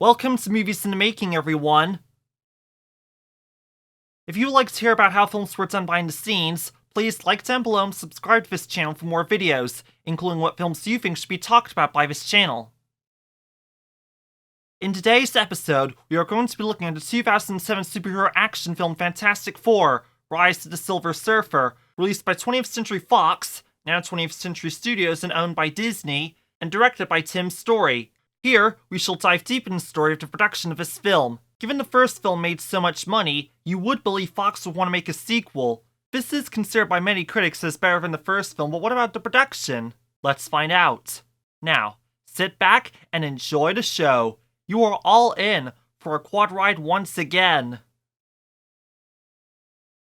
Welcome to Movies in the Making, everyone! If you would like to hear about how films were done behind the scenes, please like down below and subscribe to this channel for more videos, including what films you think should be talked about by this channel. In today's episode, we are going to be looking at the 2007 superhero action film Fantastic Four: Rise of the Silver Surfer, released by 20th Century Fox, now 20th Century Studios and owned by Disney, and directed by Tim Story. Here, we shall dive deep into the story of the production of this film. Given the first film made so much money, you would believe Fox would want to make a sequel. This is considered by many critics as better than the first film, but what about the production? Let's find out. Now, sit back and enjoy the show. You are all in for a quad ride once again.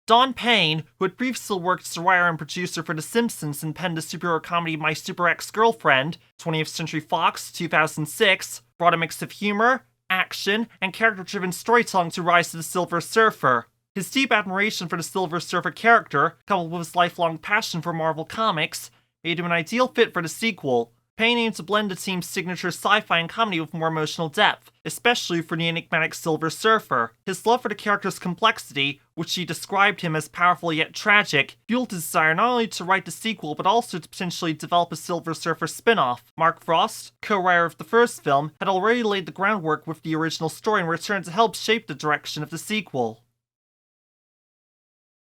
Don Payne, who had previously worked as a writer and producer for The Simpsons and penned the superhero comedy My Super Ex-Girlfriend, 20th Century Fox, 2006, brought a mix of humor, action, and character-driven storytelling to Rise of the Silver Surfer. His deep admiration for the Silver Surfer character, coupled with his lifelong passion for Marvel Comics, made him an ideal fit for the sequel. Payne aimed to blend the team's signature sci-fi and comedy with more emotional depth, especially for the enigmatic Silver Surfer. His love for the character's complexity, which he described him as powerful yet tragic, fueled his desire not only to write the sequel but also to potentially develop a Silver Surfer spin-off. Mark Frost, co-writer of the first film, had already laid the groundwork with the original story and returned to help shape the direction of the sequel.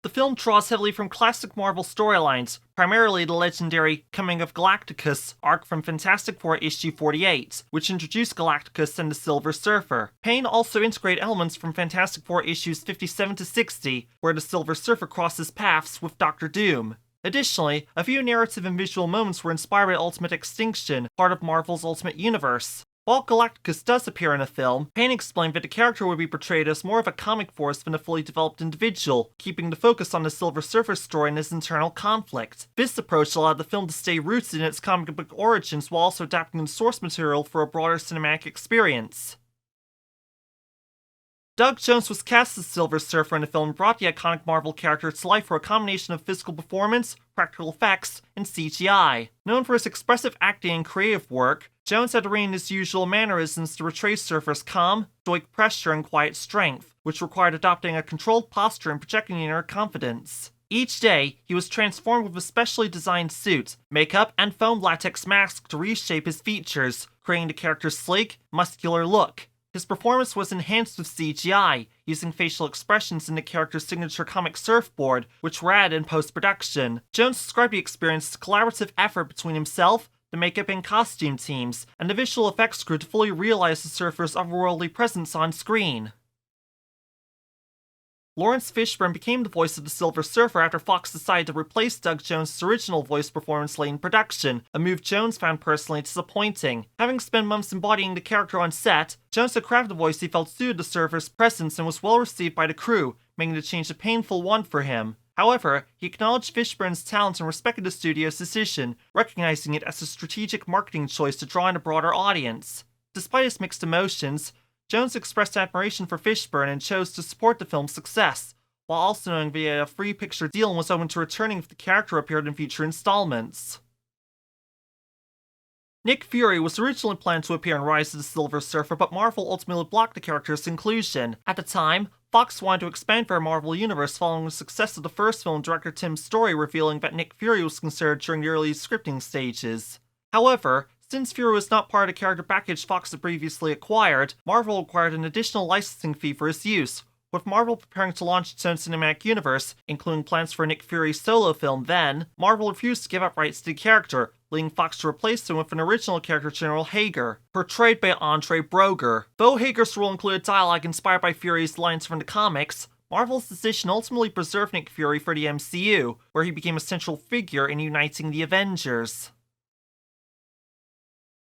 The film draws heavily from classic Marvel storylines, primarily the legendary Coming of Galactus arc from Fantastic Four issue 48, which introduced Galactus and the Silver Surfer. Payne also integrated elements from Fantastic Four issues 57 to 60, where the Silver Surfer crosses paths with Doctor Doom. Additionally, a few narrative and visual moments were inspired by Ultimate Extinction, part of Marvel's Ultimate Universe. While Galactus does appear in the film, Payne explained that the character would be portrayed as more of a comic force than a fully developed individual, keeping the focus on the Silver Surfer story and his internal conflict. This approach allowed the film to stay rooted in its comic book origins while also adapting the source material for a broader cinematic experience. Doug Jones was cast as Silver Surfer in the film and brought the iconic Marvel character to life for a combination of physical performance, practical effects, and CGI. Known for his expressive acting and creative work, Jones had to rein in his usual mannerisms to portray Surfer's calm, stoic pressure, and quiet strength, which required adopting a controlled posture and projecting inner confidence. Each day, he was transformed with a specially designed suit, makeup, and foam latex mask to reshape his features, creating the character's sleek, muscular look. His performance was enhanced with CGI, using facial expressions in the character's signature comic surfboard, which were added in post-production. Jones described the experience as a collaborative effort between himself, the makeup and costume teams, and the visual effects crew to fully realize the Surfer's otherworldly presence on screen. Laurence Fishburne became the voice of the Silver Surfer after Fox decided to replace Doug Jones' original voice performance late in production, a move Jones found personally disappointing. Having spent months embodying the character on set, Jones had crafted a voice he felt suited the Surfer's presence and was well received by the crew, making the change a painful one for him. However, he acknowledged Fishburne's talent and respected the studio's decision, recognizing it as a strategic marketing choice to draw in a broader audience. Despite his mixed emotions, Jones expressed admiration for Fishburne and chose to support the film's success, while also knowing via a free picture deal and was open to returning if the character appeared in future installments. Nick Fury was originally planned to appear in Rise of the Silver Surfer, but Marvel ultimately blocked the character's inclusion. At the time, Fox wanted to expand their Marvel universe following the success of the first film, director Tim Story revealing that Nick Fury was considered during the early scripting stages. However, since Fury was not part of the character package Fox had previously acquired, Marvel required an additional licensing fee for his use. With Marvel preparing to launch its own cinematic universe, including plans for a Nick Fury solo film then, Marvel refused to give up rights to the character, leading Fox to replace him with an original character, General Hager, portrayed by Andre Broger. Though Hager's role included dialogue inspired by Fury's lines from the comics, Marvel's decision ultimately preserved Nick Fury for the MCU, where he became a central figure in uniting the Avengers.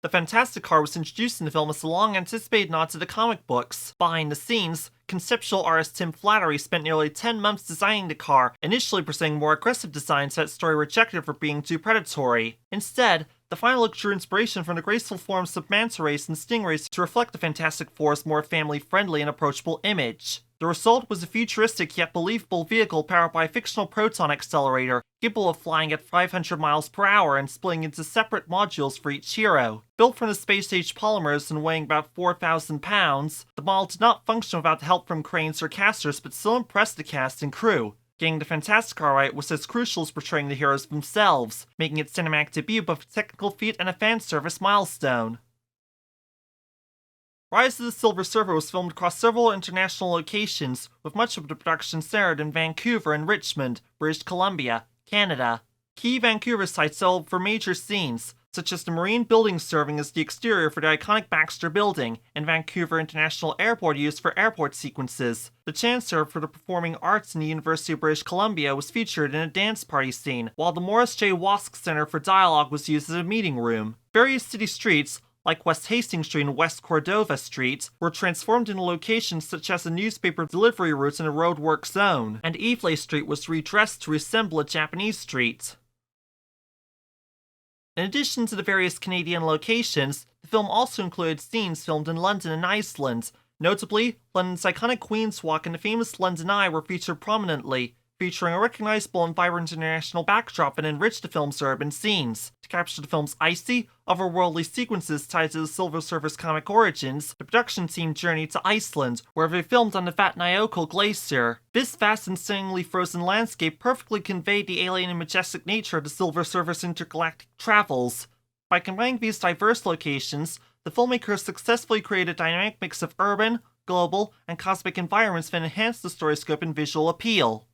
The Fantastic Car was introduced in the film as a long-anticipated nod to the comic books. Behind the scenes, conceptual artist Tim Flattery spent nearly 10 months designing the car, initially pursuing more aggressive designs that Story rejected for being too predatory. Instead, the final look drew inspiration from the graceful forms of manta rays and stingrays to reflect the Fantastic Four's more family-friendly and approachable image. The result was a futuristic yet believable vehicle powered by a fictional proton accelerator, capable of flying at 500 miles per hour and splitting into separate modules for each hero. Built from the space-age polymers and weighing about 4,000 pounds, the model did not function without the help from cranes or casters, but still impressed the cast and crew. Getting the fantastic car right was as crucial as portraying the heroes themselves, making its cinematic debut both a technical feat and a fan service milestone. Rise of the Silver Surfer was filmed across several international locations, with much of the production centered in Vancouver and Richmond, British Columbia, Canada. Key Vancouver sites sold for major scenes, such as the Marine Building serving as the exterior for the iconic Baxter Building, and Vancouver International Airport used for airport sequences. The Chancellor for the Performing Arts in the University of British Columbia was featured in a dance party scene, while the Morris J. Wask Center for Dialogue was used as a meeting room. Various city streets, like West Hastings Street and West Cordova Street, were transformed into locations such as a newspaper delivery route and a roadwork zone, and Evelay Street was redressed to resemble a Japanese street. In addition to the various Canadian locations, the film also included scenes filmed in London and Iceland. Notably, London's iconic Queen's Walk and the famous London Eye were featured prominently, featuring a recognizable and vibrant international backdrop that enriched the film's urban scenes. To capture the film's icy, otherworldly sequences tied to the Silver Surfer's comic origins, the production team journeyed to Iceland, where they filmed on the Vatnajökull Glacier. This vast and stunningly frozen landscape perfectly conveyed the alien and majestic nature of the Silver Surfer's intergalactic travels. By combining these diverse locations, the filmmakers successfully created a dynamic mix of urban, global, and cosmic environments that enhanced the story scope and visual appeal.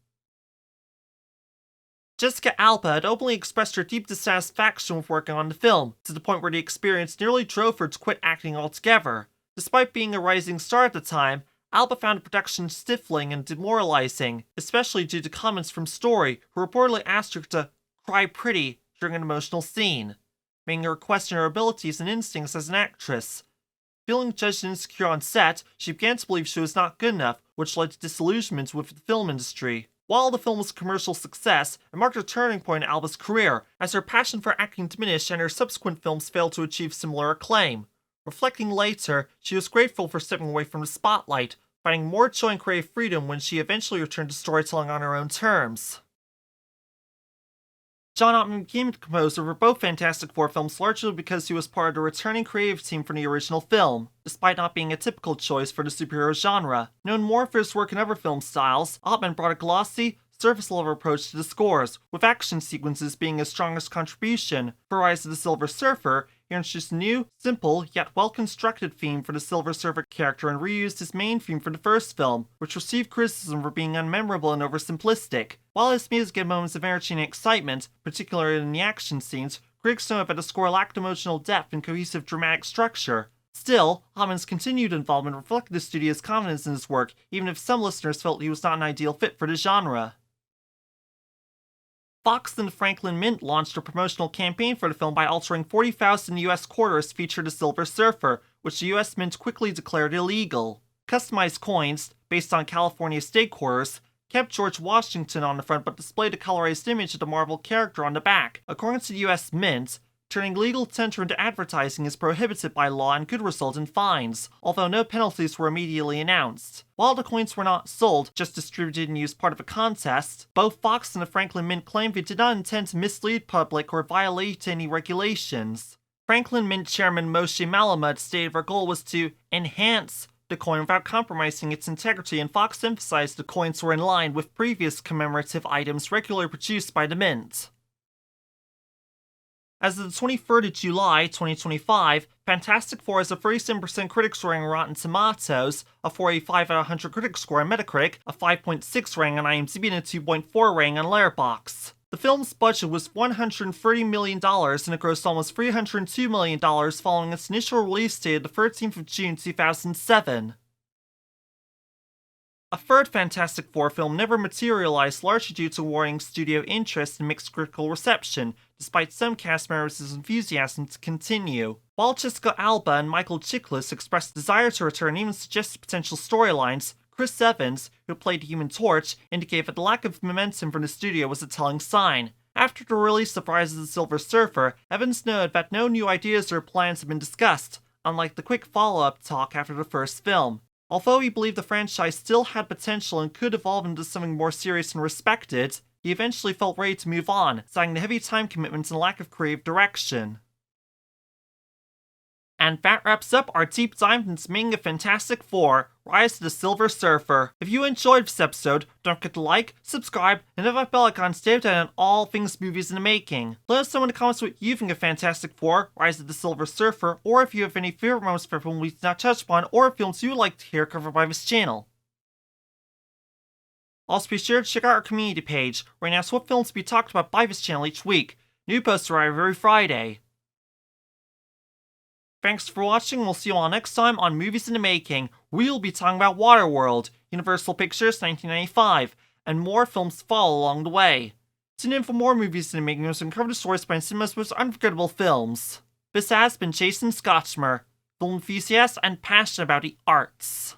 Jessica Alba had openly expressed her deep dissatisfaction with working on the film, to the point where the experience nearly drove her to quit acting altogether. Despite being a rising star at the time, Alba found the production stifling and demoralizing, especially due to comments from Story, who reportedly asked her to cry pretty during an emotional scene, making her question her abilities and instincts as an actress. Feeling judged and insecure on set, she began to believe she was not good enough, which led to disillusionment with the film industry. While the film was a commercial success, it marked a turning point in Alba's career, as her passion for acting diminished and her subsequent films failed to achieve similar acclaim. Reflecting later, she was grateful for stepping away from the spotlight, finding more joy and creative freedom when she eventually returned to storytelling on her own terms. John Ottman became the composer for both Fantastic Four films largely because he was part of the returning creative team for the original film, despite not being a typical choice for the superhero genre. Known more for his work in other film styles, Ottman brought a glossy, surface-level approach to the scores, with action sequences being his strongest contribution. For Rise of the Silver Surfer, he introduced a new, simple, yet well-constructed theme for the Silver Surfer character and reused his main theme from the first film, which received criticism for being unmemorable and oversimplistic. While his music had moments of energy and excitement, particularly in the action scenes, critics noted that the score lacked emotional depth and cohesive dramatic structure. Still, Ottman's continued involvement reflected the studio's confidence in his work, even if some listeners felt he was not an ideal fit for the genre. Fox and the Franklin Mint launched a promotional campaign for the film by altering 40,000 US quarters to feature the Silver Surfer, which the US Mint quickly declared illegal. Customized coins, based on California state quarters, kept George Washington on the front but displayed a colorized image of the Marvel character on the back. According to the US Mint, turning legal tender into advertising is prohibited by law and could result in fines, although no penalties were immediately announced. While the coins were not sold, just distributed and used part of a contest, both Fox and the Franklin Mint claimed they did not intend to mislead public or violate any regulations. Franklin Mint chairman Moshe Malamud stated their goal was to enhance the coin without compromising its integrity, and Fox emphasized the coins were in line with previous commemorative items regularly produced by the Mint. As of the 23rd of July, 2025, Fantastic Four has a 37% critic scoring on Rotten Tomatoes, a 485 out of 100 critic score on Metacritic, a 5.6 rating on IMDb, and a 2.4 rating on Letterboxd. The film's budget was $130 million and it grossed almost $302 million following its initial release date of the 13th of June 2007. A third Fantastic Four film never materialized, largely due to warring studio interest and mixed critical reception, despite some cast members' enthusiasm to continue. While Jessica Alba and Michael Chiklis expressed a desire to return and even suggested potential storylines, Chris Evans, who played Human Torch, indicated that the lack of momentum from the studio was a telling sign. After the release of Rise of the Silver Surfer, Evans noted that no new ideas or plans had been discussed, unlike the quick follow-up talk after the first film. Although he believed the franchise still had potential and could evolve into something more serious and respected, he eventually felt ready to move on, citing the heavy time commitments and lack of creative direction. And that wraps up our deep dive into making of Fantastic Four, Rise of the Silver Surfer. If you enjoyed this episode, don't forget to like, subscribe, and hit that bell icon to stay updated on all things movies in the making. Let us know in the comments what you think of Fantastic Four, Rise of the Silver Surfer, or if you have any favorite moments for films we did not touch upon, or films you would like to hear covered by this channel. Also be sure to check out our community page, where we announce what films will be talked about by this channel each week. New posts arrive every Friday. Thanks for watching, we'll see you all next time on Movies in the Making. We'll be talking about Waterworld, Universal Pictures 1995, and more films follow along the way. Tune in for more Movies in the Making and cover the stories behind cinema's most unforgettable films. This has been Jason Scotchmer, film enthusiast and passionate about the arts.